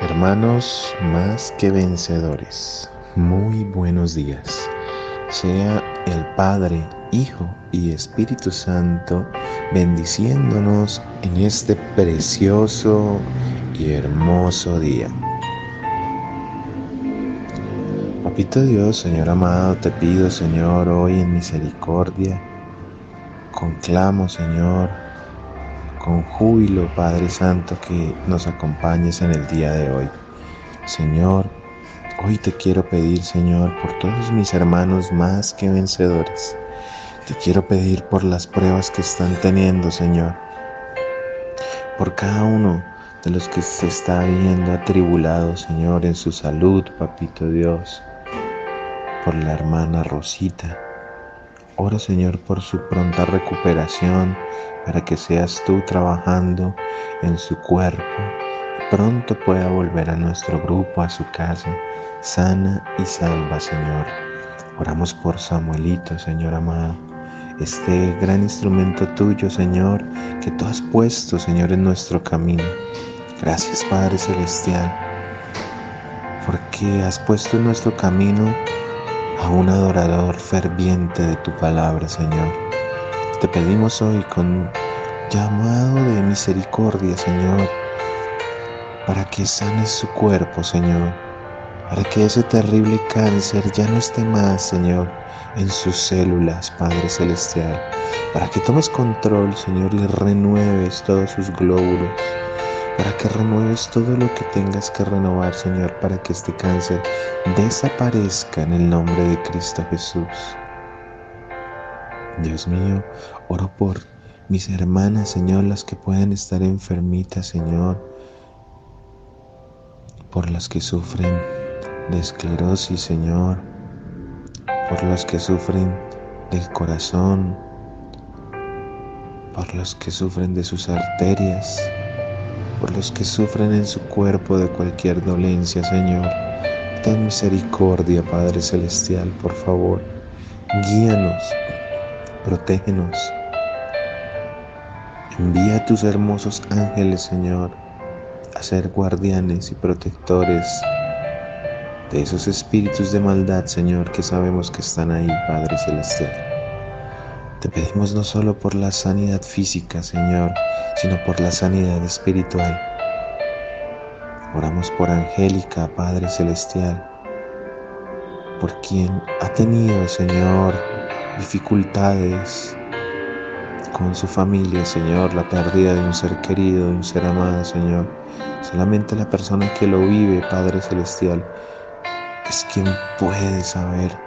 Hermanos más que vencedores, muy buenos días. Sea el Padre, Hijo y Espíritu Santo bendiciéndonos en este precioso y hermoso día. Papito Dios, Señor amado, te pido, Señor, hoy en misericordia, conclamo, Señor, con júbilo, Padre Santo, que nos acompañes en el día de hoy. Señor, hoy te quiero pedir, Señor, por todos mis hermanos más que vencedores. Te quiero pedir por las pruebas que están teniendo, Señor. Por cada uno de los que se está viendo atribulado, Señor, en su salud, Papito Dios. Por la hermana Rosita. Oro, Señor, por su pronta recuperación, para que seas tú trabajando en su cuerpo y pronto pueda volver a nuestro grupo, a su casa, sana y salva, Señor. Oramos por Samuelito, Señor amado, este gran instrumento tuyo, Señor, que tú has puesto, Señor, en nuestro camino. Gracias, Padre Celestial, porque has puesto en nuestro camino a un adorador ferviente de tu palabra, Señor. Te pedimos hoy con llamado de misericordia, Señor, para que sanes su cuerpo, Señor, para que ese terrible cáncer ya no esté más, Señor, en sus células, Padre Celestial, para que tomes control, Señor, y renueves todos sus glóbulos, para que renueves todo lo que tengas que renovar, Señor, para que este cáncer desaparezca en el nombre de Cristo Jesús. Dios mío, oro por mis hermanas, Señor, las que pueden estar enfermitas, Señor, por las que sufren de esclerosis, Señor, por los que sufren del corazón, por los que sufren de sus arterias, por los que sufren en su cuerpo de cualquier dolencia, Señor. Ten misericordia, Padre Celestial, por favor. Guíanos, protégenos. Envía a tus hermosos ángeles, Señor, a ser guardianes y protectores de esos espíritus de maldad, Señor, que sabemos que están ahí, Padre Celestial. Te pedimos no solo por la sanidad física, Señor, sino por la sanidad espiritual. Oramos por Angélica, Padre Celestial, por quien ha tenido, Señor, dificultades con su familia, Señor, la pérdida de un ser querido, de un ser amado, Señor. Solamente la persona que lo vive, Padre Celestial, es quien puede saber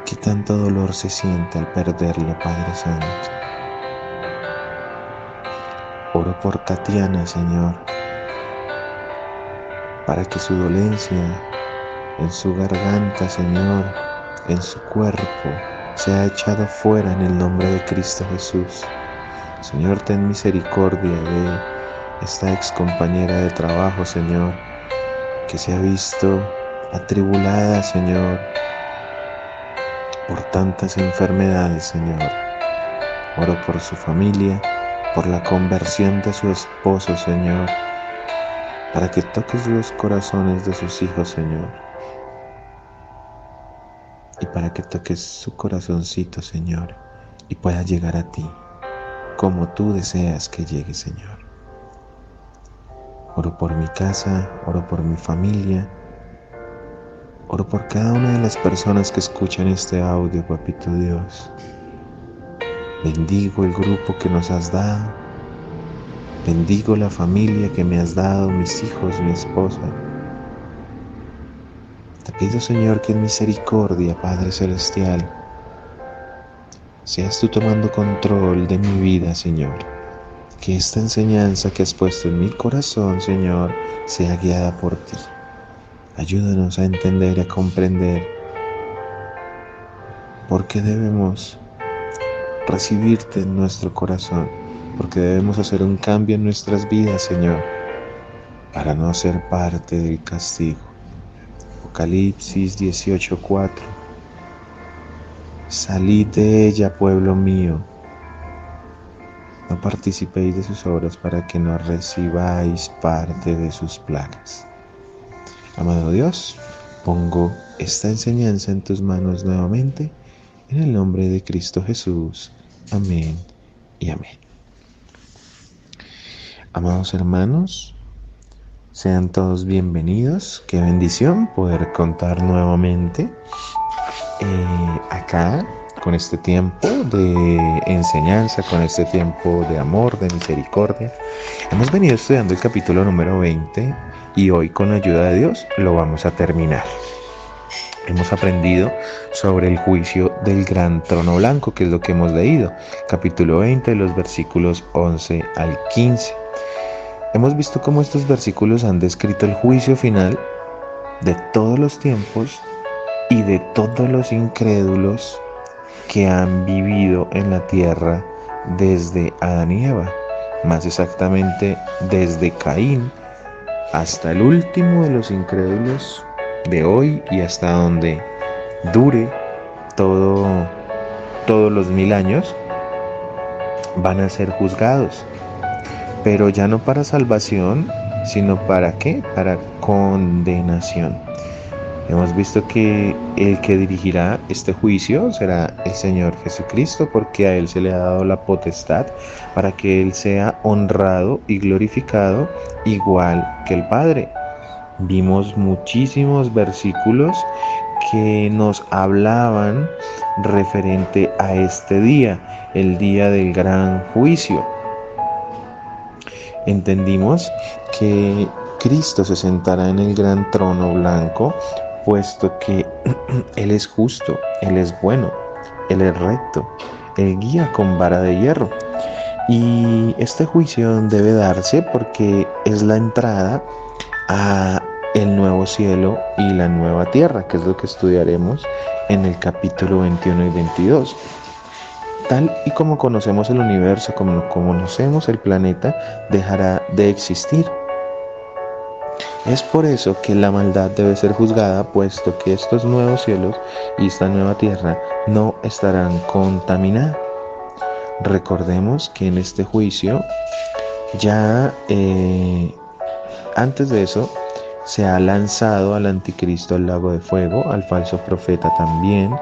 qué tanto dolor se siente al perderlo, Padre Santo. Oro por Tatiana, Señor, para que su dolencia en su garganta, Señor, en su cuerpo, sea echado fuera en el nombre de Cristo Jesús. Señor, ten misericordia de esta ex compañera de trabajo, Señor, que se ha visto atribulada, Señor, por tantas enfermedades, Señor. Oro por su familia, por la conversión de su esposo, Señor, para que toques los corazones de sus hijos, Señor, y para que toques su corazoncito, Señor, y pueda llegar a ti, como tú deseas que llegue, Señor. Oro por mi casa, oro por mi familia, Oro por cada una de las personas que escuchan este audio, Papito Dios. Bendigo el grupo que nos has dado. Bendigo la familia que me has dado, mis hijos, mi esposa. Te pido, Señor, que en misericordia, Padre Celestial, seas tú tomando control de mi vida, Señor. Que esta enseñanza que has puesto en mi corazón, Señor, sea guiada por ti. Ayúdanos a entender y a comprender por qué debemos recibirte en nuestro corazón, porque debemos hacer un cambio en nuestras vidas, Señor, para no ser parte del castigo. Apocalipsis 18:4. Salid de ella, pueblo mío. No participéis de sus obras para que no recibáis parte de sus plagas. Amado Dios, pongo esta enseñanza en tus manos nuevamente, en el nombre de Cristo Jesús. Amén y amén. Amados hermanos, sean todos bienvenidos. Qué bendición poder contar nuevamente acá con este tiempo de enseñanza, con este tiempo de amor, de misericordia. Hemos venido estudiando el capítulo número 20 y hoy, con la ayuda de Dios, lo vamos a terminar. Hemos aprendido sobre el juicio del gran trono blanco, que es lo que hemos leído, capítulo 20, los versículos 11 al 15. Hemos visto cómo estos versículos han descrito el juicio final de todos los tiempos y de todos los incrédulos que han vivido en la tierra desde Adán y Eva, más exactamente desde Caín hasta el último de los incrédulos de hoy y hasta donde dure todos los 1000 años, van a ser juzgados, pero ya no para salvación, sino ¿para qué? Para condenación. Hemos visto que el que dirigirá este juicio será el Señor Jesucristo, porque a Él se le ha dado la potestad para que Él sea honrado y glorificado igual que el Padre. Vimos muchísimos versículos que nos hablaban referente a este día, el día del gran juicio. Entendimos que Cristo se sentará en el gran trono blanco, puesto que Él es justo, Él es bueno, Él es recto, Él guía con vara de hierro. Y este juicio debe darse porque es la entrada a el nuevo cielo y la nueva tierra, que es lo que estudiaremos en el capítulo 21 y 22. Tal y como conocemos el universo, como conocemos el planeta, dejará de existir. Es por eso que la maldad debe ser juzgada, puesto que estos nuevos cielos y esta nueva tierra no estarán contaminadas. Recordemos que en este juicio, ya antes de eso, se ha lanzado al anticristo al lago de fuego, al falso profeta también.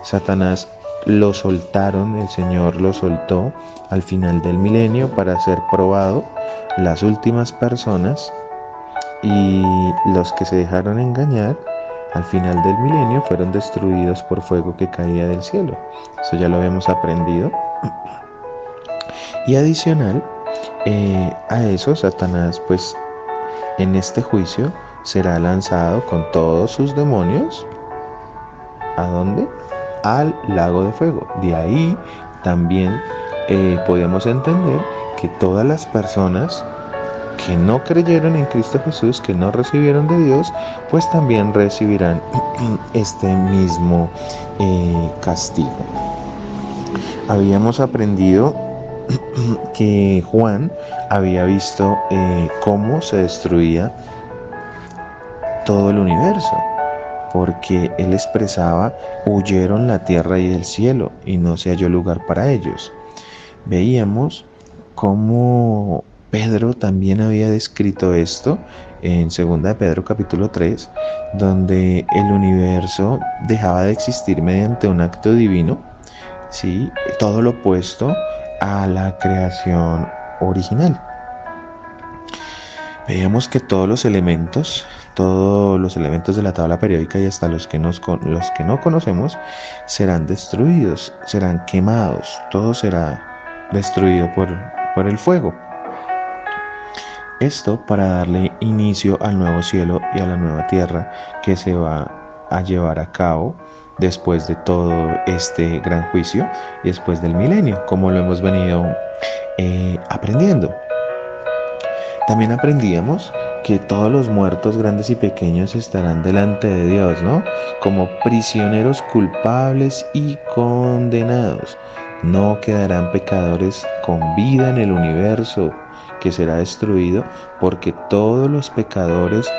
Satanás lo soltaron, el Señor lo soltó al final del milenio para ser probado las últimas personas. Y los que se dejaron engañar al final del milenio fueron destruidos por fuego que caía del cielo. Eso ya lo habíamos aprendido. Y adicional a eso, Satanás, pues en este juicio será lanzado con todos sus demonios. ¿A dónde? Al lago de fuego. De ahí también podemos entender que todas las personas que no creyeron en Cristo Jesús, que no recibieron de Dios, pues también recibirán este mismo castigo. Habíamos aprendido que Juan había visto cómo se destruía todo el universo, porque él expresaba: huyeron la tierra y el cielo, y no se halló lugar para ellos. Veíamos cómo Pedro también había descrito esto en 2 de Pedro capítulo 3, donde el universo dejaba de existir mediante un acto divino, ¿sí? Todo lo opuesto a la creación original. Veíamos que todos los elementos Todos los elementos de la tabla periódica y hasta los que no conocemos serán destruidos, serán quemados, todo será destruido por el fuego. Esto para darle inicio al nuevo cielo y a la nueva tierra que se va a llevar a cabo después de todo este gran juicio y después del milenio, como lo hemos venido aprendiendo. También aprendíamos que todos los muertos grandes y pequeños estarán delante de Dios, ¿no? Como prisioneros culpables y condenados. No quedarán pecadores con vida en el universo que será destruido, porque todos los pecadores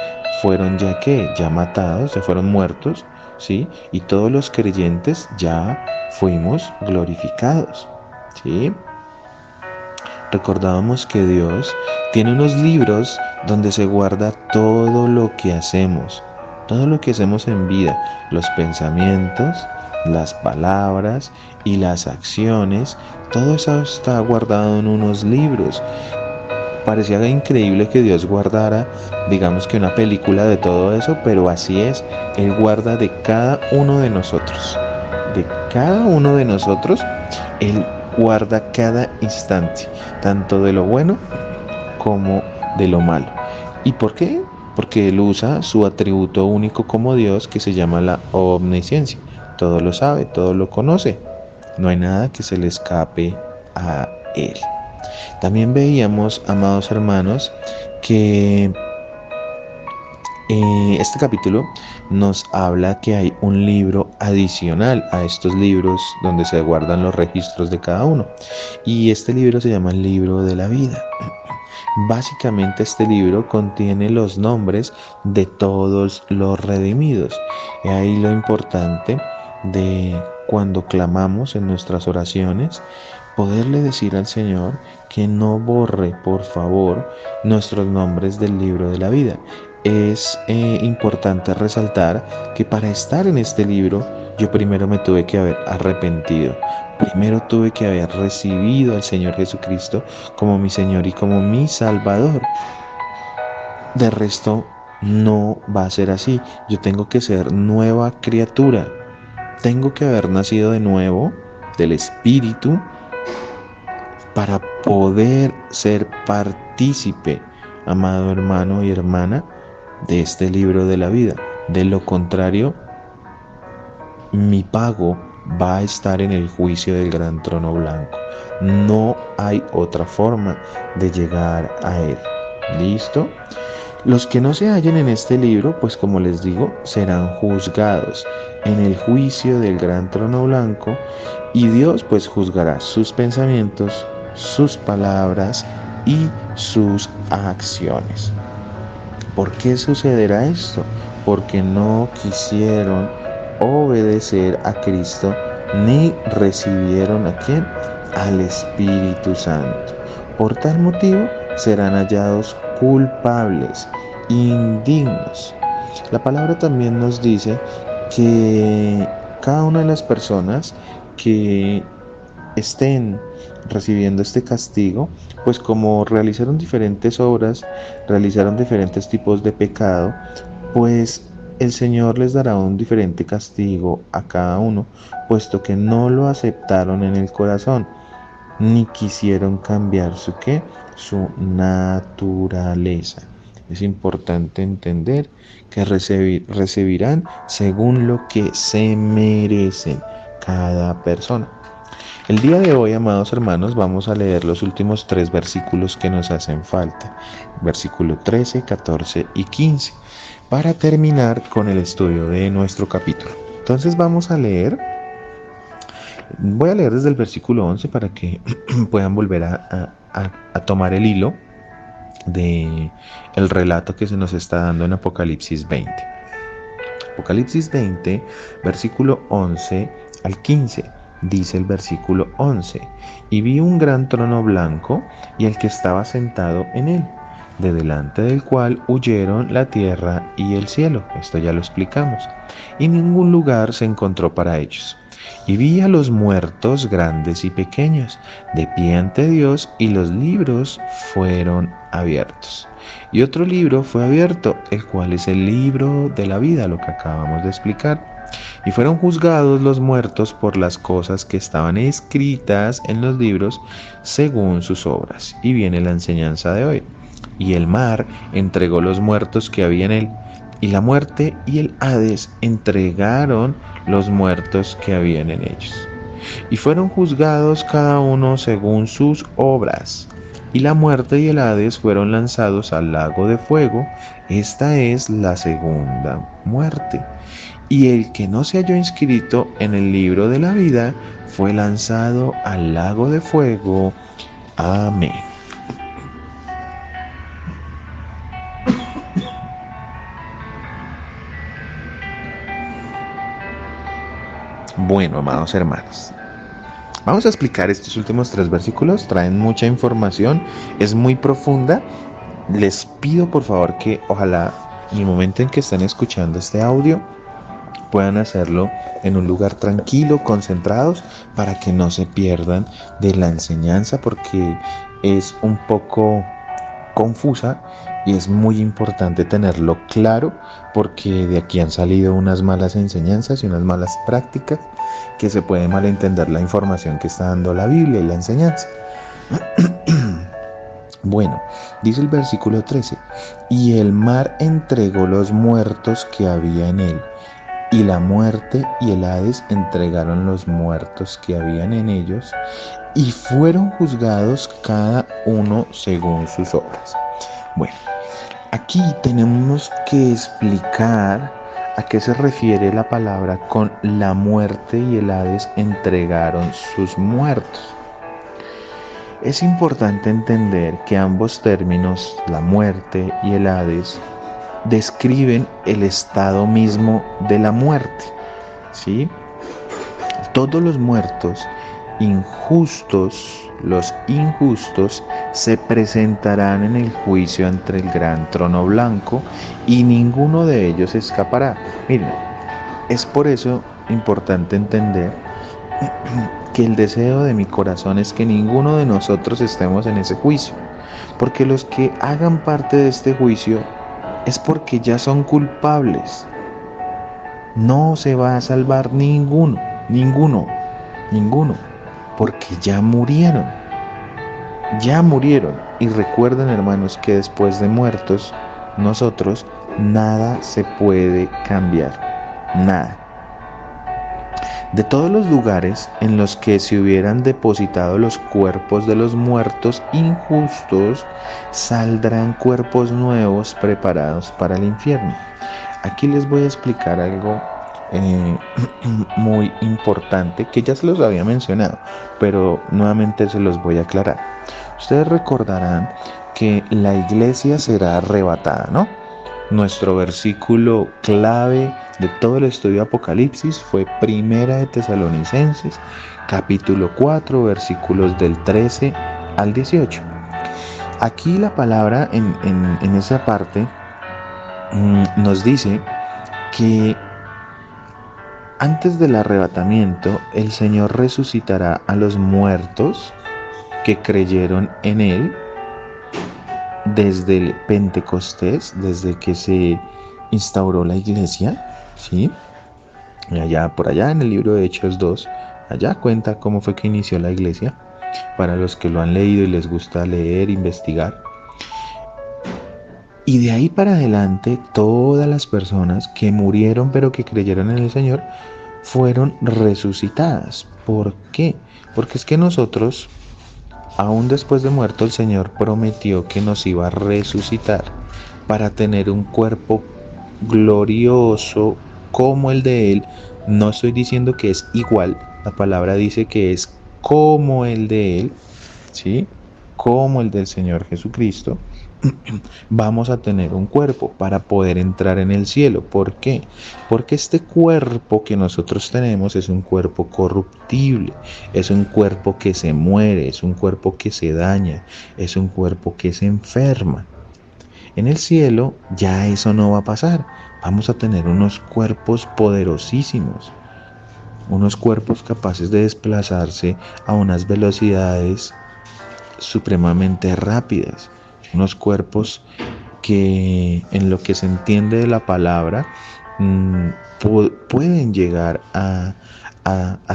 fueron ya matados, ya fueron muertos, ¿sí? Y todos los creyentes ya fuimos glorificados, ¿sí? Recordábamos que Dios tiene unos libros donde se guarda todo lo que hacemos en vida, los pensamientos, las palabras y las acciones, todo eso está guardado en unos libros. Parecía increíble que Dios guardara, digamos que una película de todo eso, pero así es, Él guarda de cada uno de nosotros, Él guarda cada instante, tanto de lo bueno como de lo malo. ¿Y por qué? Porque Él usa su atributo único como Dios, que se llama la omnisciencia. Todo lo sabe, todo lo conoce. No hay nada que se le escape a Él. También veíamos, amados hermanos, que este capítulo nos habla que hay un libro adicional a estos libros donde se guardan los registros de cada uno. Y este libro se llama el libro de la vida. Básicamente este libro contiene los nombres de todos los redimidos. Y ahí lo importante de cuando clamamos en nuestras oraciones, poderle decir al Señor que no borre, por favor, nuestros nombres del libro de la vida. Es importante resaltar que para estar en este libro, yo primero me tuve que haber arrepentido. Primero tuve que haber recibido al Señor Jesucristo como mi Señor y como mi Salvador. De resto, no va a ser así. Yo tengo que ser nueva criatura. Tengo que haber nacido de nuevo del Espíritu para poder ser partícipe, amado hermano y hermana, de este libro de la vida. De lo contrario, mi pago va a estar en el juicio del gran trono blanco. No hay otra forma de llegar a él. ¿Listo? Los que no se hallen en este libro, pues como les digo, serán juzgados en el juicio del gran trono blanco, y Dios pues juzgará sus pensamientos, sus palabras y sus acciones. ¿Por qué sucederá esto? Porque no quisieron obedecer a Cristo ni recibieron ¿a quién? Al Espíritu Santo. Por tal motivo serán hallados culpables, indignos. La palabra también nos dice que cada una de las personas que estén recibiendo este castigo, pues como realizaron diferentes obras, realizaron diferentes tipos de pecado, pues el Señor les dará un diferente castigo a cada uno, puesto que no lo aceptaron en el corazón, ni quisieron cambiar su naturaleza. Es importante entender que recibirán según lo que se merecen cada persona. El día de hoy, amados hermanos, vamos a leer los últimos 3 versículos que nos hacen falta, versículo 13, 14 y 15, para terminar con el estudio de nuestro capítulo. Entonces vamos a leer, voy a leer desde el versículo 11 para que puedan volver a tomar el hilo de el relato que se nos está dando en Apocalipsis 20. Apocalipsis 20, versículo 11 al 15. Dice el versículo 11: y vi un gran trono blanco y el que estaba sentado en él, de delante del cual huyeron la tierra y el cielo. Esto ya lo explicamos. Y ningún lugar se encontró para ellos. Y vi a los muertos grandes y pequeños, de pie ante Dios, y los libros fueron abiertos. Y otro libro fue abierto, el cual es el libro de la vida, lo que acabamos de explicar. Y fueron juzgados los muertos por las cosas que estaban escritas en los libros según sus obras. Y viene la enseñanza de hoy. Y el mar entregó los muertos que había en él, y la muerte y el Hades entregaron los muertos que habían en ellos. Y fueron juzgados cada uno según sus obras. Y la muerte y el Hades fueron lanzados al lago de fuego. Esta es la segunda muerte. Y el que no se halló inscrito en el libro de la vida fue lanzado al lago de fuego. Amén. Bueno, amados hermanos, vamos a explicar estos últimos 3 versículos. Traen mucha información, es muy profunda. Les pido por favor que ojalá en el momento en que estén escuchando este audio puedan hacerlo en un lugar tranquilo, concentrados, para que no se pierdan de la enseñanza, porque es un poco confusa y es muy importante tenerlo claro, porque de aquí han salido unas malas enseñanzas y unas malas prácticas que se puede malentender la información que está dando la Biblia y la enseñanza. Bueno, dice el versículo 13, y el mar entregó los muertos que había en él, y la muerte y el Hades entregaron los muertos que habían en ellos, y fueron juzgados cada uno según sus obras. Bueno, aquí tenemos que explicar a qué se refiere la palabra con la muerte y el Hades entregaron sus muertos. Es importante entender que ambos términos, la muerte y el Hades, describen el estado mismo de la muerte, ¿sí? Todos los muertos injustos, los injustos, se presentarán en el juicio ante el gran trono blanco y ninguno de ellos escapará. Miren, es por eso importante entender que el deseo de mi corazón es que ninguno de nosotros estemos en ese juicio, porque los que hagan parte de este juicio es porque ya son culpables. No se va a salvar ninguno, porque ya murieron. Y recuerden, hermanos, que después de muertos, nosotros nada se puede cambiar, nada. De todos los lugares en los que se hubieran depositado los cuerpos de los muertos injustos, saldrán cuerpos nuevos preparados para el infierno. Aquí les voy a explicar algo muy importante que ya se los había mencionado, pero nuevamente se los voy a aclarar. Ustedes recordarán que la iglesia será arrebatada, ¿no? Nuestro versículo clave de todo el estudio de Apocalipsis fue Primera de Tesalonicenses, capítulo 4, versículos del 13 al 18. Aquí la palabra en esa parte nos dice que antes del arrebatamiento el Señor resucitará a los muertos que creyeron en Él desde el Pentecostés, desde que se instauró la iglesia, ¿sí? Por allá en el libro de Hechos 2, allá cuenta cómo fue que inició la iglesia, para los que lo han leído y les gusta leer, investigar. Y de ahí para adelante, todas las personas que murieron pero que creyeron en el Señor fueron resucitadas. ¿Por qué? Porque es que nosotros, aún después de muerto, el Señor prometió que nos iba a resucitar para tener un cuerpo glorioso como el de Él. No estoy diciendo que es igual, la palabra dice que es como el de Él, ¿sí? Como el del Señor Jesucristo. Vamos a tener un cuerpo para poder entrar en el cielo. ¿Por qué? Porque este cuerpo que nosotros tenemos es un cuerpo corruptible, es un cuerpo que se muere, es un cuerpo que se daña, es un cuerpo que se enferma. En el cielo ya eso no va a pasar. Vamos a tener unos cuerpos poderosísimos. unos cuerpos capaces de desplazarse a unas velocidades supremamente rápidas, unos cuerpos que en lo que se entiende de la palabra pueden llegar a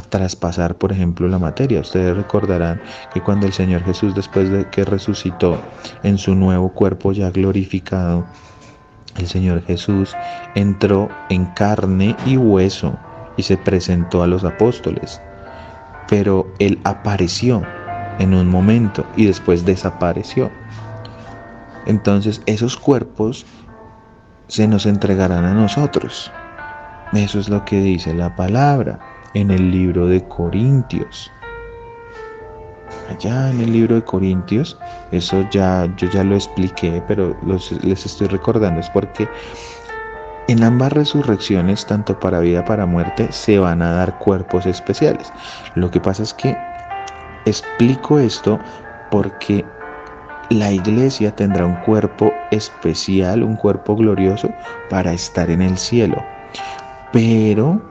traspasar, por ejemplo, la materia. Ustedes recordarán que cuando el Señor Jesús, después de que resucitó en su nuevo cuerpo ya glorificado, el Señor Jesús entró en carne y hueso y se presentó a los apóstoles, pero Él apareció en un momento y después desapareció. Entonces esos cuerpos se nos entregarán a nosotros. Eso es lo que dice la palabra en el libro de Corintios. Allá en el libro de Corintios, eso yo ya lo expliqué, pero les estoy recordando, es porque en ambas resurrecciones, tanto para vida como para muerte, se van a dar cuerpos especiales. Lo que pasa es que explico esto porque la iglesia tendrá un cuerpo especial, un cuerpo glorioso para estar en el cielo. Pero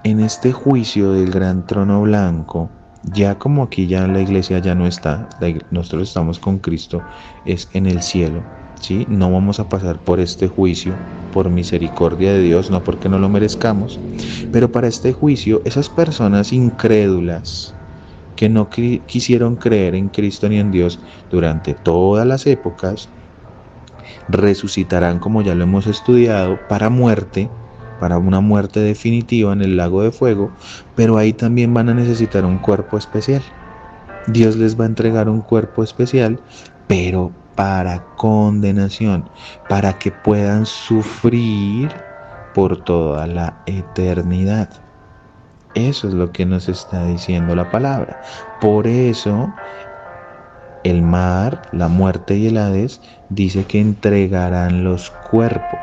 en este juicio del gran trono blanco, ya como aquí ya la iglesia ya no está, nosotros estamos con Cristo, es en el cielo, ¿sí? No vamos a pasar por este juicio por misericordia de Dios, no porque no lo merezcamos, pero para este juicio esas personas incrédulas que no quisieron creer en Cristo ni en Dios durante todas las épocas, resucitarán, como ya lo hemos estudiado, para muerte, para una muerte definitiva en el lago de fuego, pero ahí también van a necesitar un cuerpo especial. Dios les va a entregar un cuerpo especial, pero para condenación, para que puedan sufrir por toda la eternidad. Eso es lo que nos está diciendo la palabra. Por eso el mar, la muerte y el Hades dice que entregarán los cuerpos,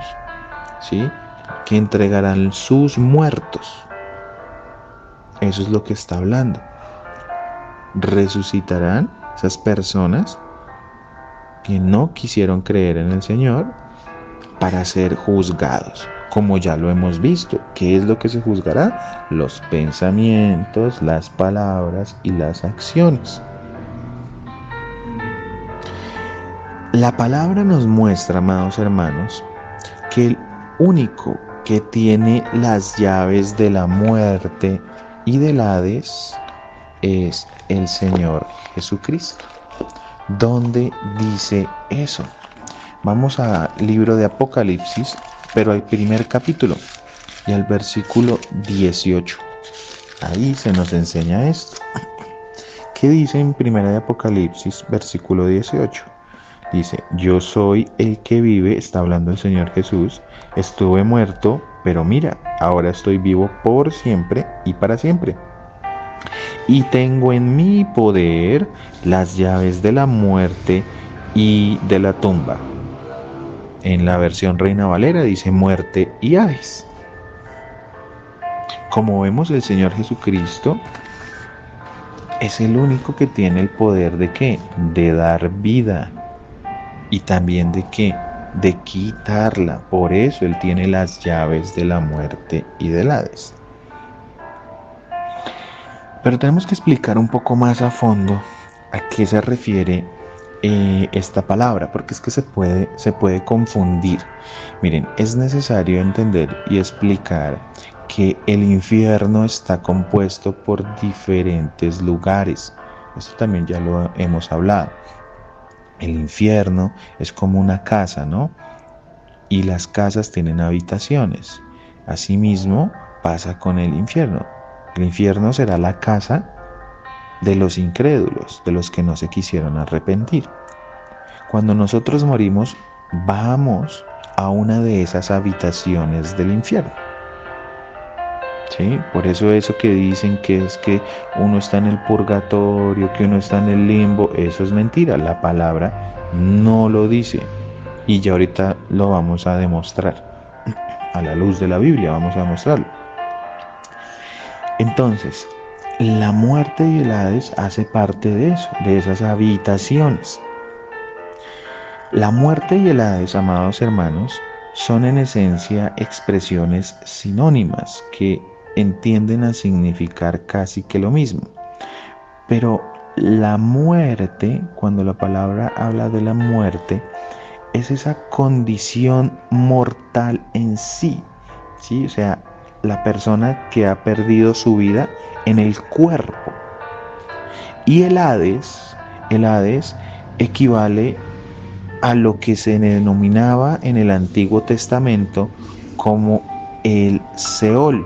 ¿sí? Que entregarán sus muertos. Eso es lo que está hablando. Resucitarán esas personas que no quisieron creer en el Señor para ser juzgados, como ya lo hemos visto. ¿Qué es lo que se juzgará? Los pensamientos, las palabras y las acciones. La palabra nos muestra, amados hermanos, que el único que tiene las llaves de la muerte y del Hades es el Señor Jesucristo. ¿Dónde dice eso? Vamos al libro de Apocalipsis, pero al primer capítulo y al versículo 18. Ahí se nos enseña esto. ¿Qué dice en primera de Apocalipsis, versículo 18? Dice: yo soy el que vive, está hablando el Señor Jesús, estuve muerto, pero mira, ahora estoy vivo por siempre y para siempre. Y tengo en mi poder las llaves de la muerte y de la tumba. En la versión Reina Valera dice muerte y Hades. Como vemos, el Señor Jesucristo es el único que tiene el poder de ¿qué? De dar vida. Y también de ¿qué? De quitarla. Por eso Él tiene las llaves de la muerte y del Hades. Pero tenemos que explicar un poco más a fondo a qué se refiere esta palabra, porque es que se puede confundir. Miren, es necesario entender y explicar que el infierno está compuesto por diferentes lugares. Esto también ya lo hemos hablado. El infierno es como una casa, ¿no? Y las casas tienen habitaciones. Asimismo, pasa con el infierno. El infierno será la casa de los incrédulos, de los que no se quisieron arrepentir. Cuando nosotros morimos, vamos a una de esas habitaciones del infierno. ¿Sí? Por eso que dicen que es que uno está en el purgatorio, que uno está en el limbo, eso es mentira. La palabra no lo dice. Y ya ahorita lo vamos a demostrar. A la luz de la Biblia vamos a demostrarlo. Entonces, la muerte y el Hades hace parte de eso, de esas habitaciones. La muerte y el Hades, amados hermanos, son en esencia expresiones sinónimas que entienden a significar casi que lo mismo. Pero la muerte, cuando la palabra habla de la muerte, es esa condición mortal en sí, ¿sí? O sea, la persona que ha perdido su vida en el cuerpo. Y el Hades equivale a lo que se denominaba en el Antiguo Testamento como el Seol,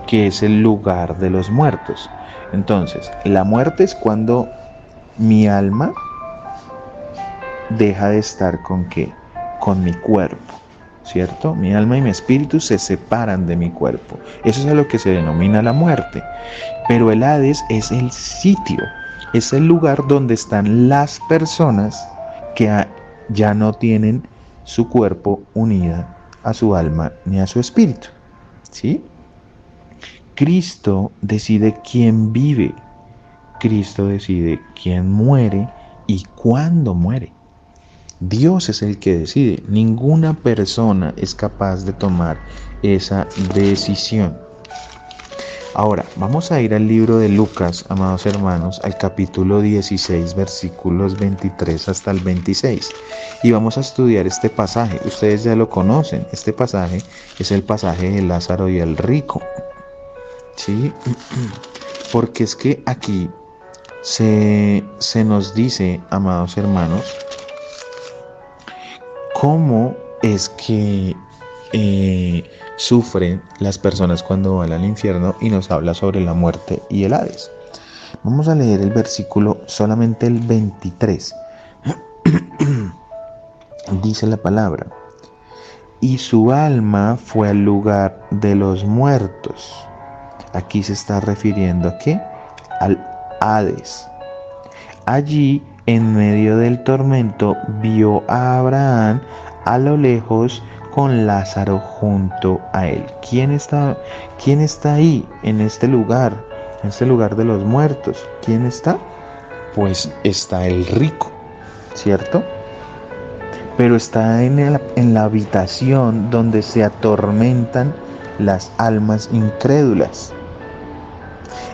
que es el lugar de los muertos. Entonces, la muerte es cuando mi alma deja de estar ¿con qué? Con mi cuerpo, ¿cierto? Mi alma y mi espíritu se separan de mi cuerpo. Eso es a lo que se denomina la muerte. Pero el Hades es el sitio, es el lugar donde están las personas que ya no tienen su cuerpo unida a su alma ni a su espíritu, ¿sí? Cristo decide quién vive, Cristo decide quién muere y cuándo muere. Dios es el que decide, ninguna persona es capaz de tomar esa decisión. Ahora, vamos a ir al libro de Lucas, amados hermanos, al capítulo 16, versículos 23 hasta el 26. Y vamos a estudiar este pasaje. Ustedes ya lo conocen. Este pasaje es el pasaje de Lázaro y el rico. ¿Sí? Porque es que aquí se nos dice, amados hermanos, cómo es que sufren las personas cuando van al infierno, y nos habla sobre la muerte y el Hades. Vamos a leer el versículo, solamente el 23. Dice la palabra: y su alma fue al lugar de los muertos. Aquí se está refiriendo ¿a qué? Al Hades. Allí, en medio del tormento, vio a Abraham a lo lejos con Lázaro junto a él. ¿Quién está ahí en este lugar de los muertos? ¿Quién está? Pues está el rico, ¿cierto? Pero está en la habitación donde se atormentan las almas incrédulas.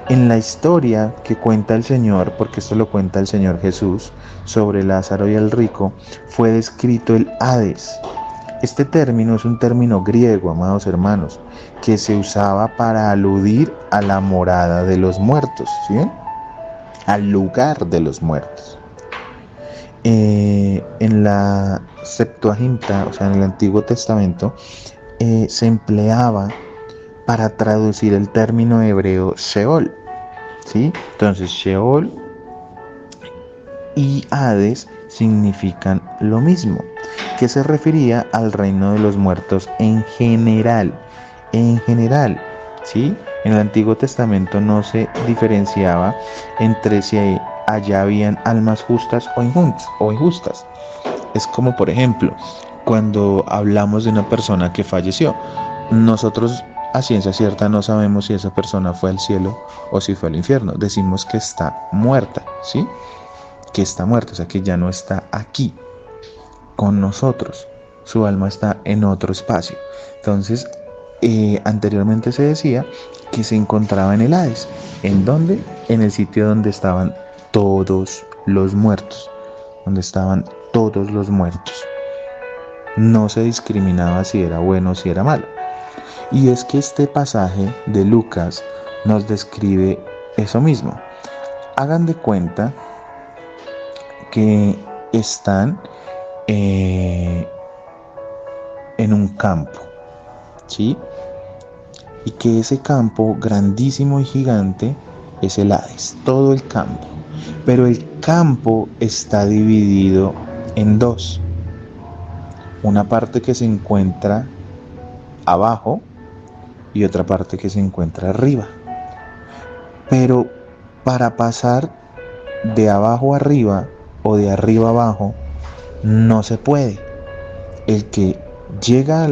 En la historia que cuenta el Señor, porque esto lo cuenta el Señor Jesús, sobre Lázaro y el rico, fue descrito el Hades. Este término es un término griego, amados hermanos, que se usaba para aludir a la morada de los muertos, ¿sí? Al lugar de los muertos. En la Septuaginta, o sea, en el Antiguo Testamento, se empleaba para traducir el término hebreo Sheol, ¿sí? Entonces Sheol y Hades significan lo mismo, que se refería al reino de los muertos en general, ¿sí? En el Antiguo Testamento no se diferenciaba entre si allá habían almas justas o injustas. Es como, por ejemplo, cuando hablamos de una persona que falleció, nosotros a ciencia cierta no sabemos si esa persona fue al cielo o si fue al infierno. Decimos que está muerta, ¿sí? Que está muerta, o sea que ya no está aquí con nosotros. Su alma está en otro espacio. Entonces, anteriormente se decía que se encontraba en el Hades. ¿En dónde? En el sitio donde estaban todos los muertos. Donde estaban todos los muertos. No se discriminaba si era bueno o si era malo. Y es que este pasaje de Lucas nos describe eso mismo. Hagan de cuenta que están en un campo, ¿sí? Y que ese campo grandísimo y gigante es el Hades, todo el campo. Pero el campo está dividido en dos. Una parte que se encuentra abajo y otra parte que se encuentra arriba. Pero para pasar de abajo arriba o de arriba abajo no se puede. El que llega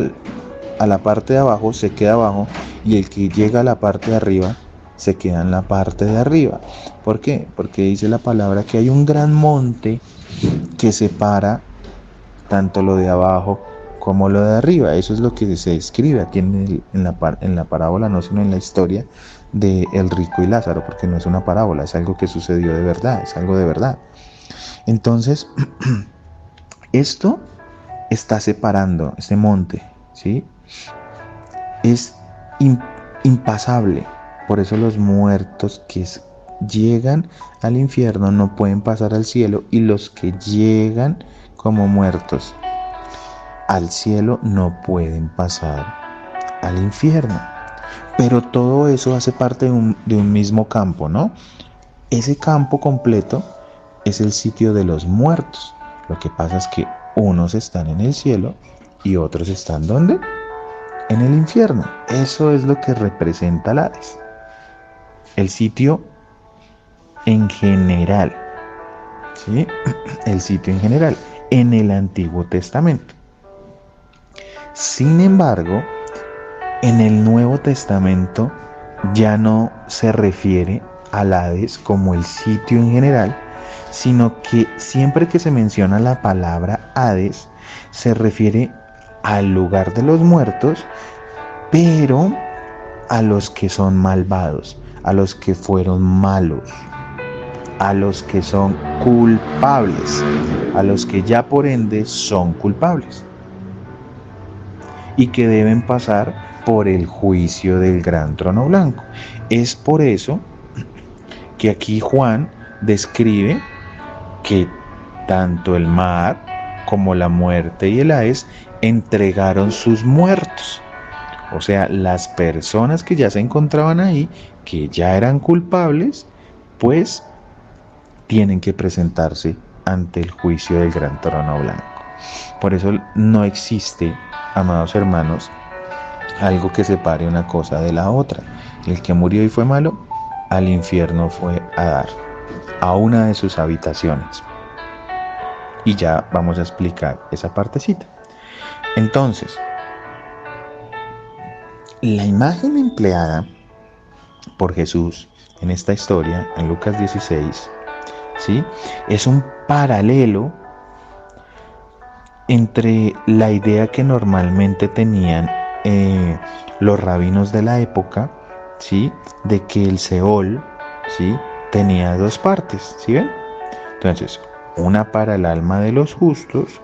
a la parte de abajo se queda abajo, y el que llega a la parte de arriba se queda en la parte de arriba. ¿Por qué? Porque dice la palabra que hay un gran monte que separa tanto lo de abajo como lo de arriba. Eso es lo que se describe aquí en la parábola, no sino en la historia de el rico y Lázaro, porque no es una parábola, es algo que sucedió de verdad, es algo de verdad. Entonces, esto está separando ese monte, ¿sí? Es impasable. Por eso los muertos que llegan al infierno no pueden pasar al cielo, y los que llegan como muertos al cielo no pueden pasar al infierno. Pero todo eso hace parte de un mismo campo, ¿no? Ese campo completo es el sitio de los muertos. Lo que pasa es que unos están en el cielo y otros están ¿dónde? En el infierno. Eso es lo que representa el Hades. El sitio en general, ¿sí? El sitio en general en el Antiguo Testamento. Sin embargo, en el Nuevo Testamento ya no se refiere al Hades como el sitio en general, sino que siempre que se menciona la palabra Hades, se refiere al lugar de los muertos, pero a los que son malvados, a los que fueron malos, a los que son culpables, a los que ya por ende son culpables y que deben pasar por el juicio del gran trono blanco. Es por eso que aquí Juan describe que tanto el mar como la muerte y el Hades entregaron sus muertos. O sea, las personas que ya se encontraban ahí, que ya eran culpables, pues tienen que presentarse ante el juicio del gran trono blanco. Por eso no existe, amados hermanos, algo que separe una cosa de la otra. El que murió y fue malo, al infierno fue a dar, a una de sus habitaciones. Y ya vamos a explicar esa partecita. Entonces, la imagen empleada por Jesús en esta historia, en Lucas 16, ¿sí? Es un paralelo entre la idea que normalmente tenían los rabinos de la época, ¿sí? De que el Seol, ¿sí? Tenía dos partes, ¿sí ven? Entonces, una para el alma de los justos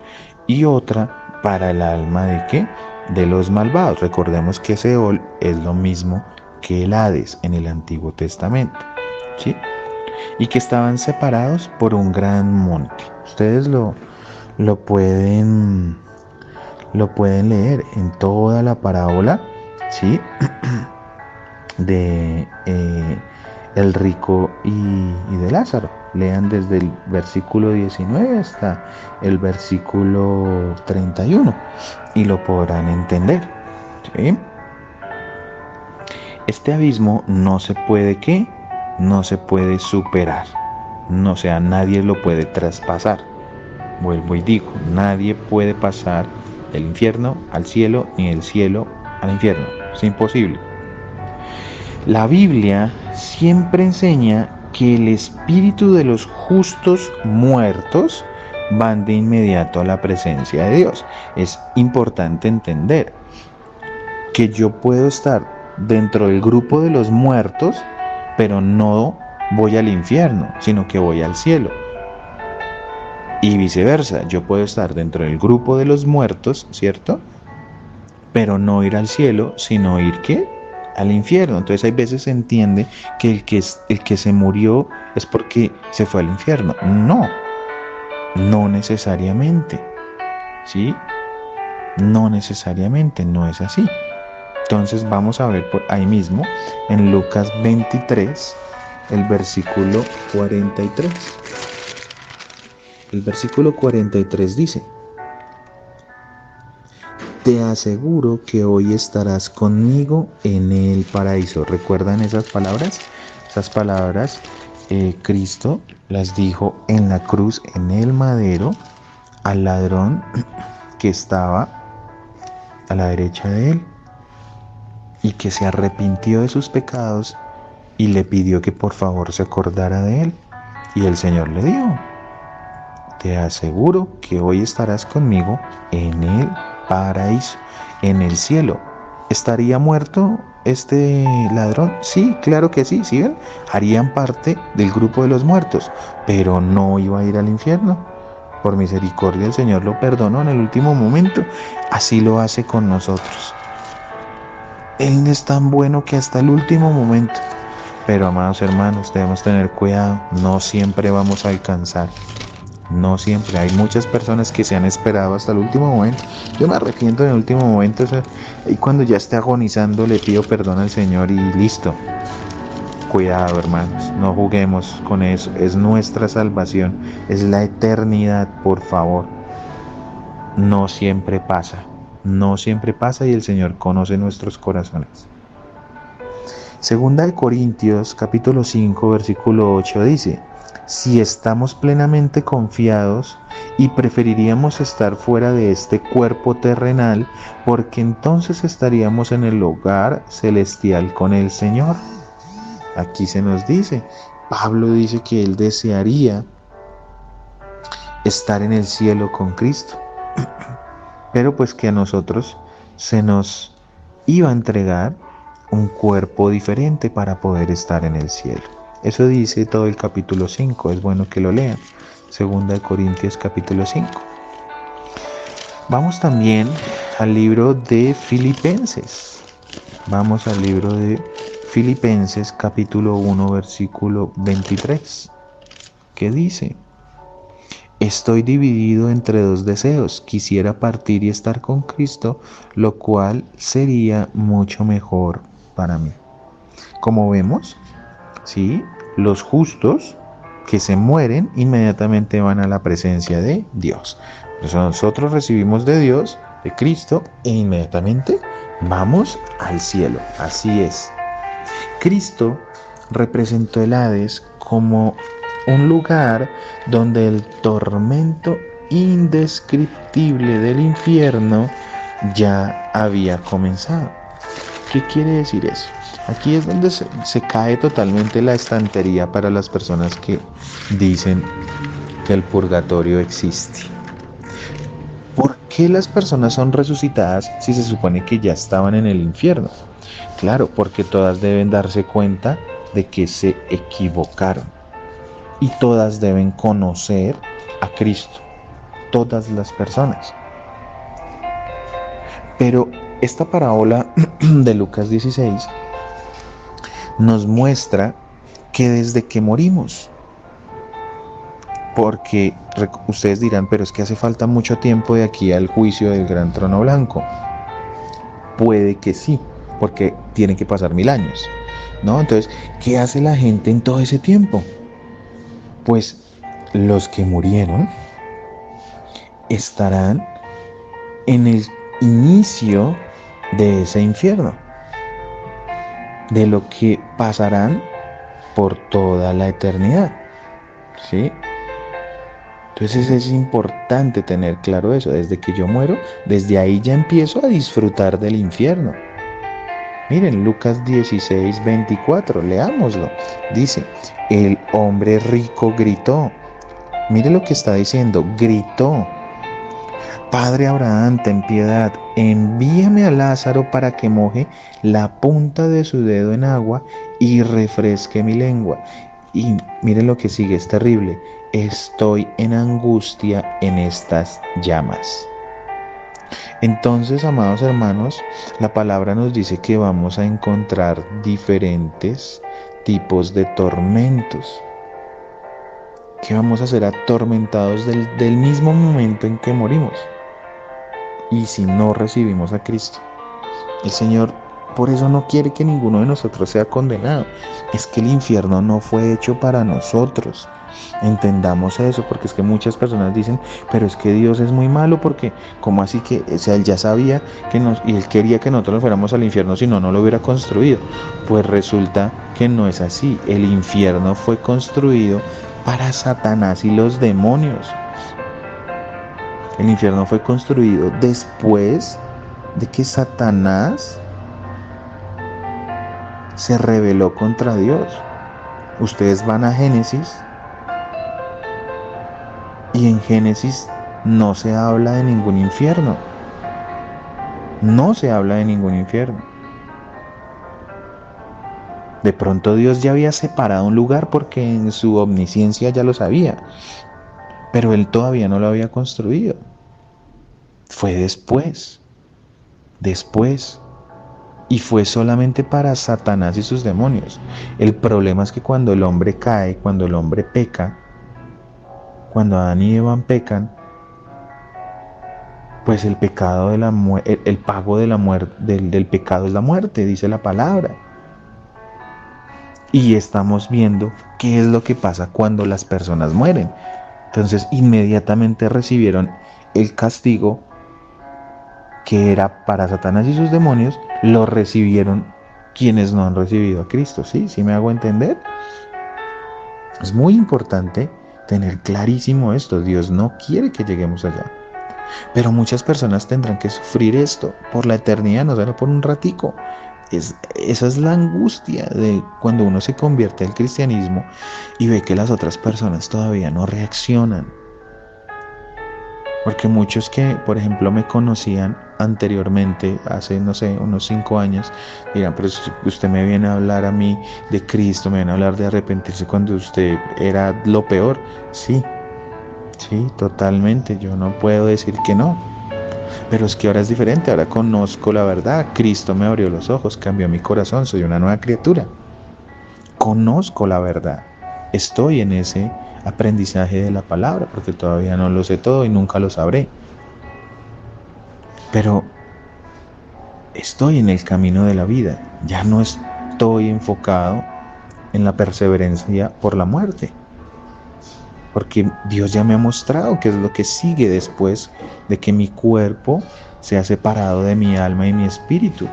y otra para el alma de ¿qué? De los malvados. Recordemos que Seol es lo mismo que el Hades en el Antiguo Testamento, ¿sí? Y que estaban separados por un gran monte. Ustedes lo pueden leer en toda la parábola, ¿sí? De el rico y de Lázaro. Lean desde el versículo 19 hasta el versículo 31 y lo podrán entender, ¿sí? Este abismo no se puede ¿qué? No se puede superar. No, o sea, nadie lo puede traspasar. Vuelvo y digo, nadie puede pasar del infierno al cielo ni del cielo al infierno. Es imposible. La Biblia siempre enseña que el espíritu de los justos muertos van de inmediato a la presencia de Dios. Es importante entender que yo puedo estar dentro del grupo de los muertos, pero no voy al infierno, sino que voy al cielo. Y viceversa, yo puedo estar dentro del grupo de los muertos, ¿cierto? Pero no ir al cielo, sino ir ¿qué? Al infierno. Entonces hay veces se entiende que el que se murió es porque se fue al infierno. No necesariamente, ¿sí? No necesariamente, no es así. Entonces vamos a ver por ahí mismo en Lucas 23, el versículo 43. El versículo 43 dice: te aseguro que hoy estarás conmigo en el paraíso. ¿Recuerdan esas palabras? Esas palabras Cristo las dijo en la cruz, en el madero, al ladrón que estaba a la derecha de él y que se arrepintió de sus pecados y le pidió que por favor se acordara de él. Y el Señor le dijo: te aseguro que hoy estarás conmigo en el paraíso, en el cielo. ¿Estaría muerto este ladrón? Sí, claro que sí, ¿sí ven? Harían parte del grupo de los muertos, pero no iba a ir al infierno. Por misericordia el Señor lo perdonó en el último momento. Así lo hace con nosotros. Él es tan bueno que hasta el último momento. Pero amados hermanos, debemos tener cuidado. No siempre vamos a alcanzar. No siempre. Hay muchas personas que se han esperado hasta el último momento. Yo me arrepiento en el último momento. Y cuando ya esté agonizando le pido perdón al Señor y listo. Cuidado, hermanos. No juguemos con eso. Es nuestra salvación. Es la eternidad, por favor. No siempre pasa. No siempre pasa y el Señor conoce nuestros corazones. Segunda de Corintios, capítulo 5, versículo 8 dice: si estamos plenamente confiados y preferiríamos estar fuera de este cuerpo terrenal, porque entonces estaríamos en el hogar celestial con el Señor. Aquí se nos dice, Pablo dice que él desearía estar en el cielo con Cristo, pero pues que a nosotros se nos iba a entregar un cuerpo diferente para poder estar en el cielo. Eso dice todo el capítulo 5, es bueno que lo lean. Segunda de Corintios capítulo 5. Vamos también al libro de Filipenses. Vamos al libro de Filipenses capítulo 1 versículo 23. ¿Qué dice? Estoy dividido entre dos deseos. Quisiera partir y estar con Cristo, lo cual sería mucho mejor para mí. Como vemos, ¿sí? Los justos que se mueren inmediatamente van a la presencia de Dios. Entonces nosotros recibimos de Dios, de Cristo, e inmediatamente vamos al cielo. Así es. Cristo representó el Hades como un lugar donde el tormento indescriptible del infierno ya había comenzado. ¿Qué quiere decir eso? Aquí es donde se cae totalmente la estantería para las personas que dicen que el purgatorio existe. ¿Por qué las personas son resucitadas si se supone que ya estaban en el infierno? Claro, porque todas deben darse cuenta de que se equivocaron. Y todas deben conocer a Cristo. Todas las personas. Pero esta parábola de Lucas 16 nos muestra que desde que morimos, porque ustedes dirán, pero es que hace falta mucho tiempo de aquí al juicio del gran trono blanco. Puede que sí, porque tienen que pasar 1000 años, ¿no? Entonces, ¿qué hace la gente en todo ese tiempo? Pues los que murieron estarán en el inicio de ese infierno, de lo que pasarán por toda la eternidad, ¿sí? Entonces es importante tener claro eso. Desde que yo muero, desde ahí ya empiezo a disfrutar del infierno. Miren, Lucas 16, 24, leámoslo. Dice, el hombre rico gritó. Mire lo que está diciendo, gritó. Padre Abraham, ten piedad, envíame a Lázaro para que moje la punta de su dedo en agua y refresque mi lengua. Y miren lo que sigue, es terrible. Estoy en angustia en estas llamas. Entonces, amados hermanos, la palabra nos dice que vamos a encontrar diferentes tipos de tormentos, que vamos a ser atormentados del mismo momento en que morimos. Y si no recibimos a Cristo, el Señor por eso no quiere que ninguno de nosotros sea condenado. Es que el infierno no fue hecho para nosotros. Entendamos eso, porque es que muchas personas dicen, pero es que Dios es muy malo, porque ¿cómo así que, o sea, él ya sabía y él quería que nosotros nos fuéramos al infierno, si no, no lo hubiera construido? Pues resulta que no es así. El infierno fue construido para Satanás y los demonios. El infierno fue construido después de que Satanás se rebeló contra Dios. Ustedes van a Génesis y en Génesis no se habla de ningún infierno. No se habla de ningún infierno. De pronto Dios ya había separado un lugar porque en su omnisciencia ya lo sabía, pero Él todavía no lo había construido. Fue después, y fue solamente para Satanás y sus demonios. El problema es que cuando el hombre cae, cuando el hombre peca, cuando Adán y Eva pecan, pues el pecado de la el pago de la muerte, del pecado es la muerte, dice la palabra. Y estamos viendo qué es lo que pasa cuando las personas mueren. Entonces inmediatamente recibieron el castigo que era para Satanás y sus demonios, lo recibieron quienes no han recibido a Cristo. ¿Sí me hago entender? Es muy importante tener clarísimo esto. Dios no quiere que lleguemos allá. Pero muchas personas tendrán que sufrir esto por la eternidad, no solo por un ratico. Esa es la angustia de cuando uno se convierte al cristianismo y ve que las otras personas todavía no reaccionan. Porque muchos que, por ejemplo, me conocían anteriormente, hace, no sé, unos 5 años, dirán, pero usted me viene a hablar a mí de Cristo, me viene a hablar de arrepentirse cuando usted era lo peor. Sí, totalmente, yo no puedo decir que no. Pero es que ahora es diferente, ahora conozco la verdad, Cristo me abrió los ojos, cambió mi corazón, soy una nueva criatura. Conozco la verdad, estoy en ese aprendizaje de la palabra, porque todavía no lo sé todo y nunca lo sabré. Pero estoy en el camino de la vida, ya no estoy enfocado en la perseverancia por la muerte. Porque Dios ya me ha mostrado qué es lo que sigue después de que mi cuerpo sea separado de mi alma y mi espíritu.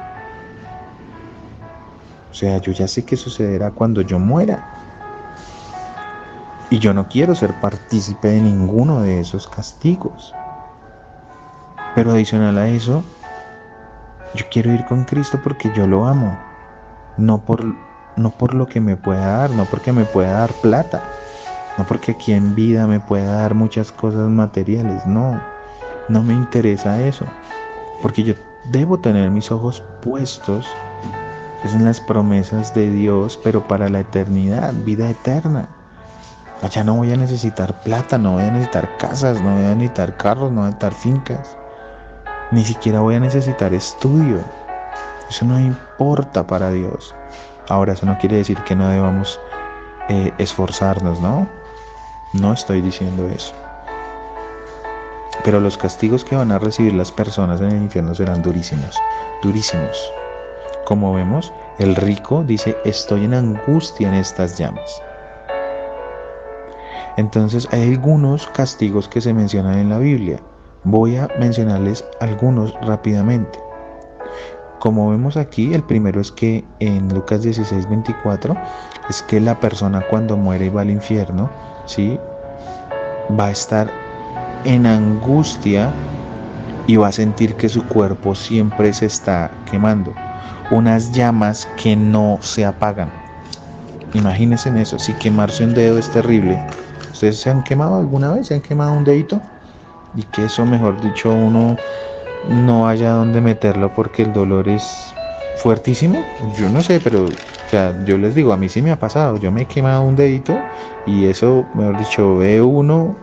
O sea, yo ya sé qué sucederá cuando yo muera. Y yo no quiero ser partícipe de ninguno de esos castigos. Pero adicional a eso, yo quiero ir con Cristo porque yo lo amo. No por lo que me pueda dar, no porque me pueda dar plata. No porque aquí en vida me pueda dar muchas cosas materiales, no me interesa eso, porque yo debo tener mis ojos puestos en las promesas de Dios, pero para la eternidad, vida eterna. Allá no voy a necesitar plata, no voy a necesitar casas, no voy a necesitar carros, no voy a necesitar fincas, ni siquiera voy a necesitar estudio. Eso no importa para Dios. Ahora, eso no quiere decir que no debamos esforzarnos, ¿no? No estoy diciendo eso. Pero los castigos que van a recibir las personas en el infierno serán durísimos, durísimos. Como vemos, el rico dice, estoy en angustia en estas llamas. Entonces hay algunos castigos que se mencionan en la Biblia. Voy a mencionarles algunos rápidamente. Como vemos aquí, el primero es que en Lucas 16:24, es que la persona cuando muere y va al infierno, ¿sí?, va a estar en angustia y va a sentir que su cuerpo siempre se está quemando. Unas llamas que no se apagan. Imagínense en eso, si quemarse un dedo es terrible. ¿Ustedes se han quemado alguna vez? ¿Se han quemado un dedito? Y que eso, mejor dicho, uno no haya dónde meterlo porque el dolor es fuertísimo. Yo no sé, pero o sea, yo les digo, a mí sí me ha pasado. Yo me he quemado un dedito y eso, mejor dicho, ve uno,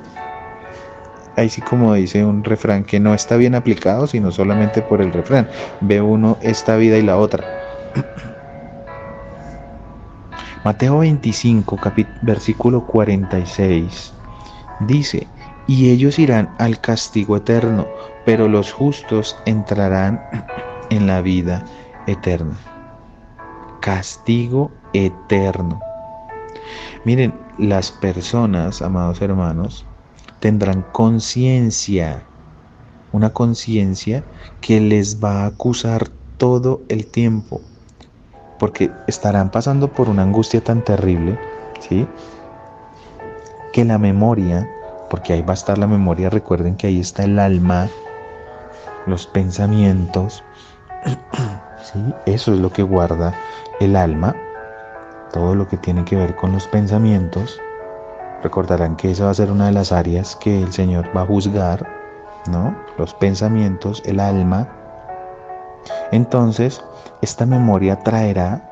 ahí sí, como dice un refrán que no está bien aplicado, sino solamente por el refrán, ve uno esta vida y la otra. Mateo 25, versículo 46, dice, y ellos irán al castigo eterno, pero los justos entrarán en la vida eterna. Castigo eterno. Miren, las personas, amados hermanos, tendrán conciencia, una conciencia que les va a acusar todo el tiempo, porque estarán pasando por una angustia tan terrible, ¿sí?, que la memoria, porque ahí va a estar la memoria, recuerden que ahí está el alma, los pensamientos, ¿sí?, eso es lo que guarda el alma, todo lo que tiene que ver con los pensamientos. Recordarán que esa va a ser una de las áreas que el Señor va a juzgar, ¿no? Los pensamientos, el alma. Entonces, esta memoria traerá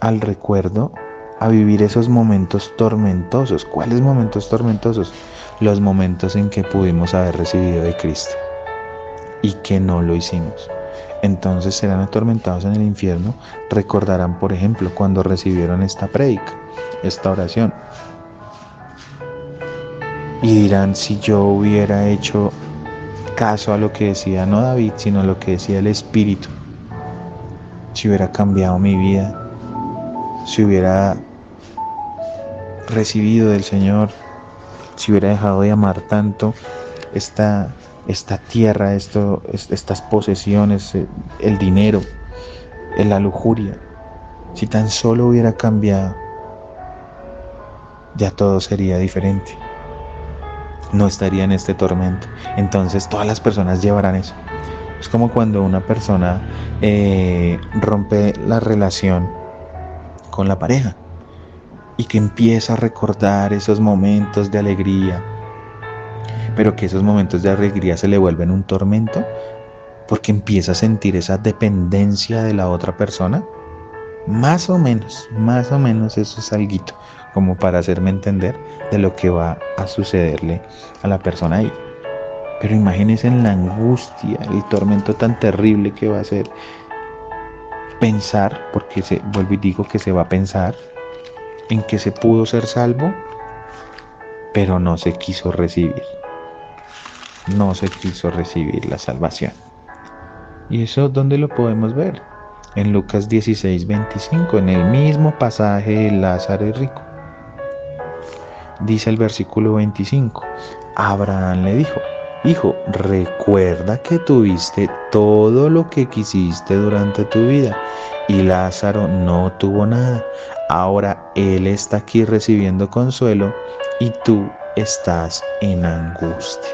al recuerdo a vivir esos momentos tormentosos. ¿Cuáles momentos tormentosos? Los momentos en que pudimos haber recibido de Cristo y que no lo hicimos. Entonces serán atormentados en el infierno. Recordarán, por ejemplo, cuando recibieron esta prédica, esta oración, y dirán: si yo hubiera hecho caso a lo que decía no David, sino lo que decía el Espíritu, si hubiera cambiado mi vida, si hubiera recibido del Señor, si hubiera dejado de amar tanto esta tierra, estas posesiones, el dinero, la lujuria, si tan solo hubiera cambiado, ya todo sería diferente. No estaría en este tormento. Entonces todas las personas llevarán eso. Es como cuando una persona rompe la relación con la pareja y que empieza a recordar esos momentos de alegría, pero que esos momentos de alegría se le vuelven un tormento porque empieza a sentir esa dependencia de la otra persona. Más o menos eso es alguito, como para hacerme entender de lo que va a sucederle a la persona ahí. Pero imagínense en la angustia, el tormento tan terrible que va a ser pensar, porque vuelvo y digo que se va a pensar en que se pudo ser salvo, pero no se quiso recibir. No se quiso recibir la salvación. ¿Y eso dónde lo podemos ver? En Lucas 16:25, en el mismo pasaje de Lázaro y rico. Dice el versículo 25: Abraham le dijo: hijo, recuerda que tuviste todo lo que quisiste durante tu vida y Lázaro no tuvo nada. Ahora él está aquí recibiendo consuelo y tú estás en angustia.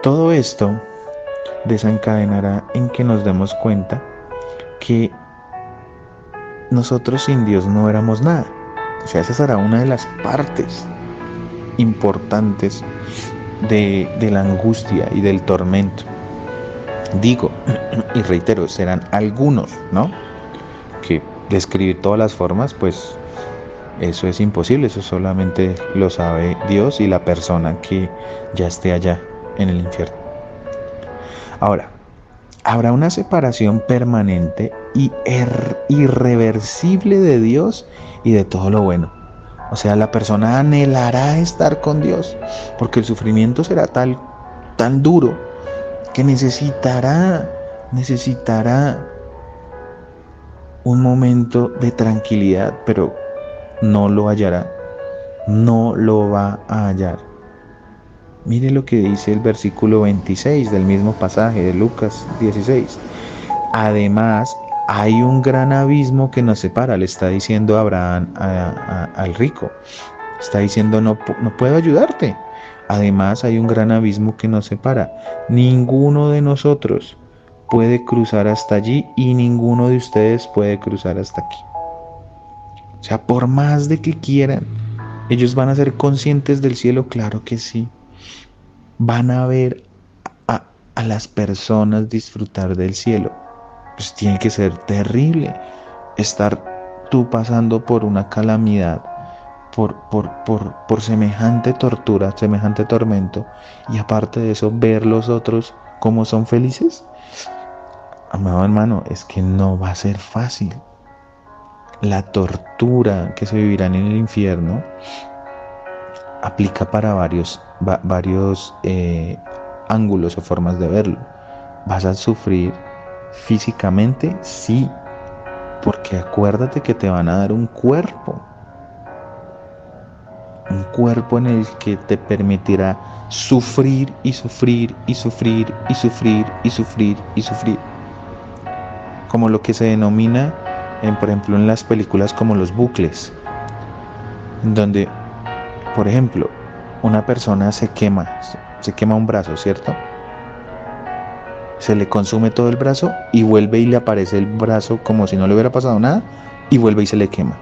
Todo esto desencadenará en que nos demos cuenta que nosotros sin Dios no éramos nada. O sea, esa será una de las partes importantes de la angustia y del tormento. Digo y reitero, serán algunos, ¿no? Que describir todas las formas, pues eso es imposible, eso solamente lo sabe Dios y la persona que ya esté allá en el infierno. Ahora, habrá una separación permanente y irreversible de Dios y de todo lo bueno. O sea, la persona anhelará estar con Dios, porque el sufrimiento será tan duro que necesitará un momento de tranquilidad, pero no lo hallará, no lo va a hallar. Mire lo que dice el versículo 26 del mismo pasaje de Lucas 16. Además, hay un gran abismo que nos separa, le está diciendo Abraham al rico. Está diciendo: no puedo ayudarte. Además, hay un gran abismo que nos separa. Ninguno de nosotros puede cruzar hasta allí y ninguno de ustedes puede cruzar hasta aquí. O sea, por más de que quieran, ellos van a ser conscientes del cielo, claro que sí. Van a ver a las personas disfrutar del cielo. Pues tiene que ser terrible estar tú pasando por una calamidad, por semejante tortura, semejante tormento, y aparte de eso ver los otros cómo son felices. Amado hermano, es que no va a ser fácil. La tortura que se vivirá en el infierno aplica para varios ángulos o formas de verlo. ¿Vas a sufrir físicamente? Sí, porque acuérdate que te van a dar un cuerpo en el que te permitirá sufrir y sufrir y sufrir y sufrir y sufrir y sufrir, como lo que se denomina, por ejemplo, en las películas, como los bucles, en donde, por ejemplo, una persona se quema un brazo, ¿cierto? Se le consume todo el brazo y vuelve y le aparece el brazo como si no le hubiera pasado nada, y vuelve y se le quema.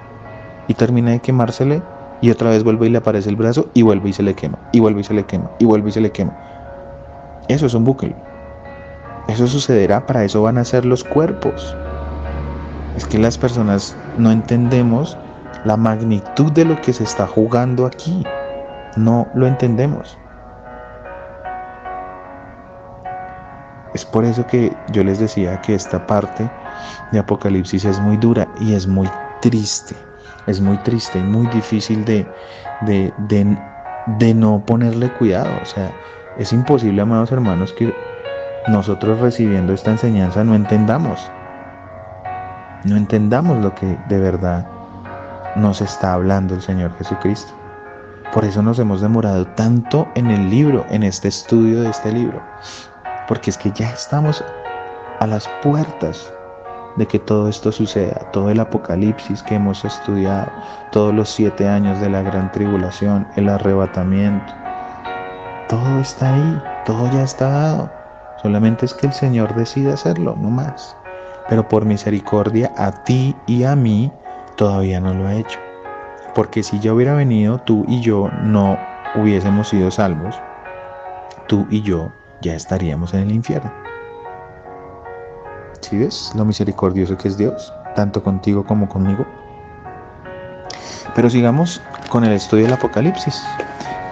Y termina de quemársele y otra vez vuelve y le aparece el brazo y vuelve y se le quema, y vuelve y se le quema, y vuelve y se le quema. Eso es un bucle. Eso sucederá, para eso van a ser los cuerpos. Es que las personas no entendemos la magnitud de lo que se está jugando aquí. No lo entendemos. Es por eso que yo les decía que esta parte de Apocalipsis es muy dura y es muy triste. Es muy triste y muy difícil de no ponerle cuidado. O sea, es imposible, amados hermanos, que nosotros recibiendo esta enseñanza no entendamos lo que de verdad nos está hablando el Señor Jesucristo. Por eso nos hemos demorado tanto en el libro, en este estudio de este libro, porque es que ya estamos a las puertas de que todo esto suceda. Todo el Apocalipsis que hemos estudiado, todos los 7 años de la gran tribulación, el arrebatamiento, todo está ahí, todo ya está dado. Solamente es que el Señor decide hacerlo, no más. Pero por misericordia a ti y a mí todavía no lo ha hecho. Porque si ya hubiera venido, tú y yo no hubiésemos sido salvos. Tú y yo ya estaríamos en el infierno. ¿Sí ves lo misericordioso que es Dios? Tanto contigo como conmigo. Pero sigamos con el estudio del Apocalipsis.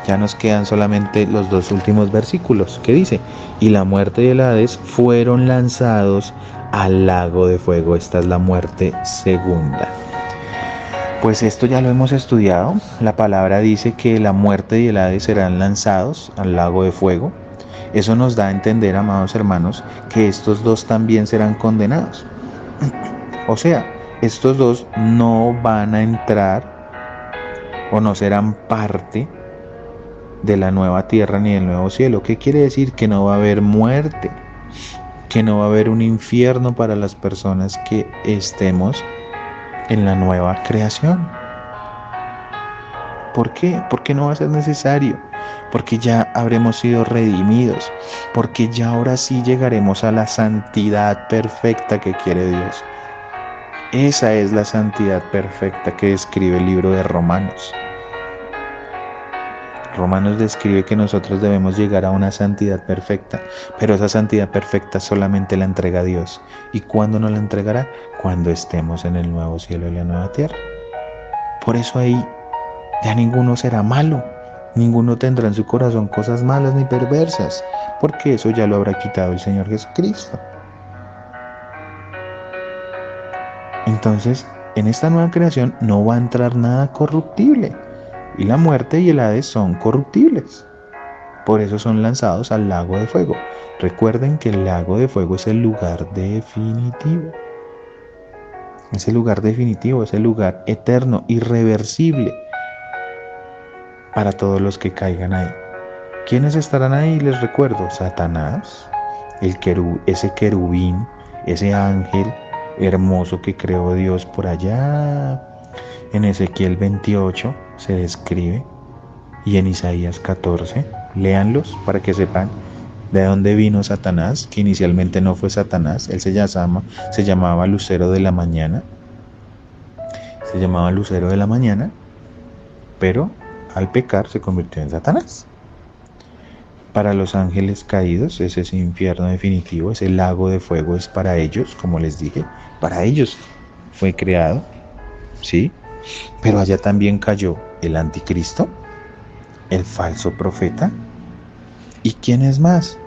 Ya nos quedan solamente los 2 últimos versículos, que dice: y la muerte y el Hades fueron lanzados al lago de fuego. Esta es la muerte segunda. Pues esto ya lo hemos estudiado. La palabra dice que la muerte y el Hades serán lanzados al lago de fuego. Eso nos da a entender, amados hermanos, que estos 2 también serán condenados. O sea, estos 2 no van a entrar o no serán parte de la nueva tierra ni del nuevo cielo. ¿Qué quiere decir? Que no va a haber muerte, que no va a haber un infierno para las personas que estemos en la nueva creación. ¿Por qué? Porque no va a ser necesario, porque ya habremos sido redimidos, porque ya ahora sí llegaremos a la santidad perfecta que quiere Dios. Esa es la santidad perfecta que describe el libro de Romanos. Romanos describe que nosotros debemos llegar a una santidad perfecta, pero esa santidad perfecta solamente la entrega Dios. ¿Y cuándo nos la entregará? Cuando estemos en el nuevo cielo y la nueva tierra. Por eso ahí ya ninguno será malo, ninguno tendrá en su corazón cosas malas ni perversas, porque eso ya lo habrá quitado el Señor Jesucristo. Entonces, en esta nueva creación no va a entrar nada corruptible. Y la muerte y el Hades son corruptibles. Por eso son lanzados al lago de fuego. Recuerden que el lago de fuego es el lugar definitivo. Es el lugar definitivo, es el lugar eterno, irreversible para todos los que caigan ahí. ¿Quiénes estarán ahí? Les recuerdo: Satanás, ese querubín, ese ángel hermoso que creó Dios por allá. En Ezequiel 28 se describe, y en Isaías 14, léanlos para que sepan de dónde vino Satanás, que inicialmente no fue Satanás. Él se llamaba Lucero de la Mañana. Se llamaba Lucero de la Mañana, pero al pecar se convirtió en Satanás. Para los ángeles caídos es ese infierno definitivo, ese lago de fuego es para ellos, como les dije, para ellos fue creado, ¿sí? Pero allá también cayó el anticristo, el falso profeta. ¿Y quién es más?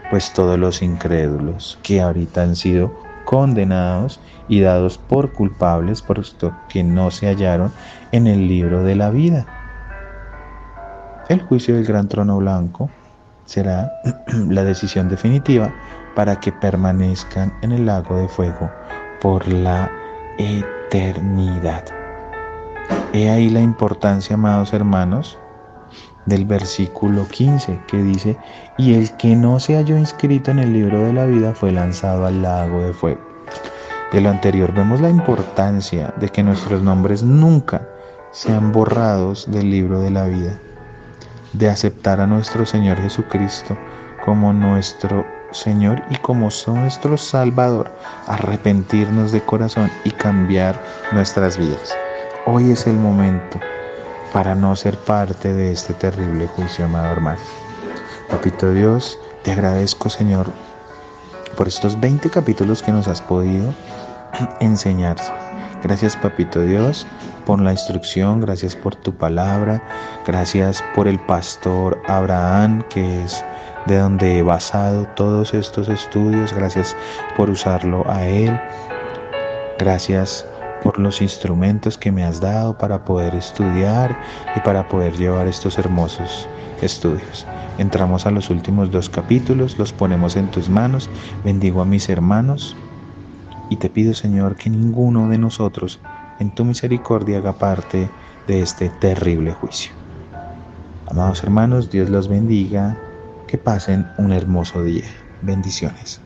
Pues todos los incrédulos que ahorita han sido condenados y dados por culpables, puesto que no se hallaron en el libro de la vida. El juicio del gran trono blanco será la decisión definitiva para que permanezcan en el lago de fuego por la eternidad. He ahí la importancia, amados hermanos, del versículo 15, que dice: y el que no se halló inscrito en el libro de la vida fue lanzado al lago de fuego. De lo anterior vemos la importancia de que nuestros nombres nunca sean borrados del libro de la vida, de aceptar a nuestro Señor Jesucristo como nuestro Señor y como nuestro Salvador, arrepentirnos de corazón y cambiar nuestras vidas. Hoy es el momento para no ser parte de este terrible juicio, amado hermano. Papito Dios, te agradezco, Señor, por estos 20 capítulos que nos has podido enseñar. Gracias, Papito Dios, por la instrucción, gracias por tu palabra, gracias por el pastor Abraham, que es de donde he basado todos estos estudios, gracias por usarlo a él, gracias por los instrumentos que me has dado para poder estudiar y para poder llevar estos hermosos estudios. Entramos a los últimos 2 capítulos, los ponemos en tus manos, bendigo a mis hermanos y te pido, Señor, que ninguno de nosotros en tu misericordia haga parte de este terrible juicio. Amados hermanos, Dios los bendiga, que pasen un hermoso día. Bendiciones.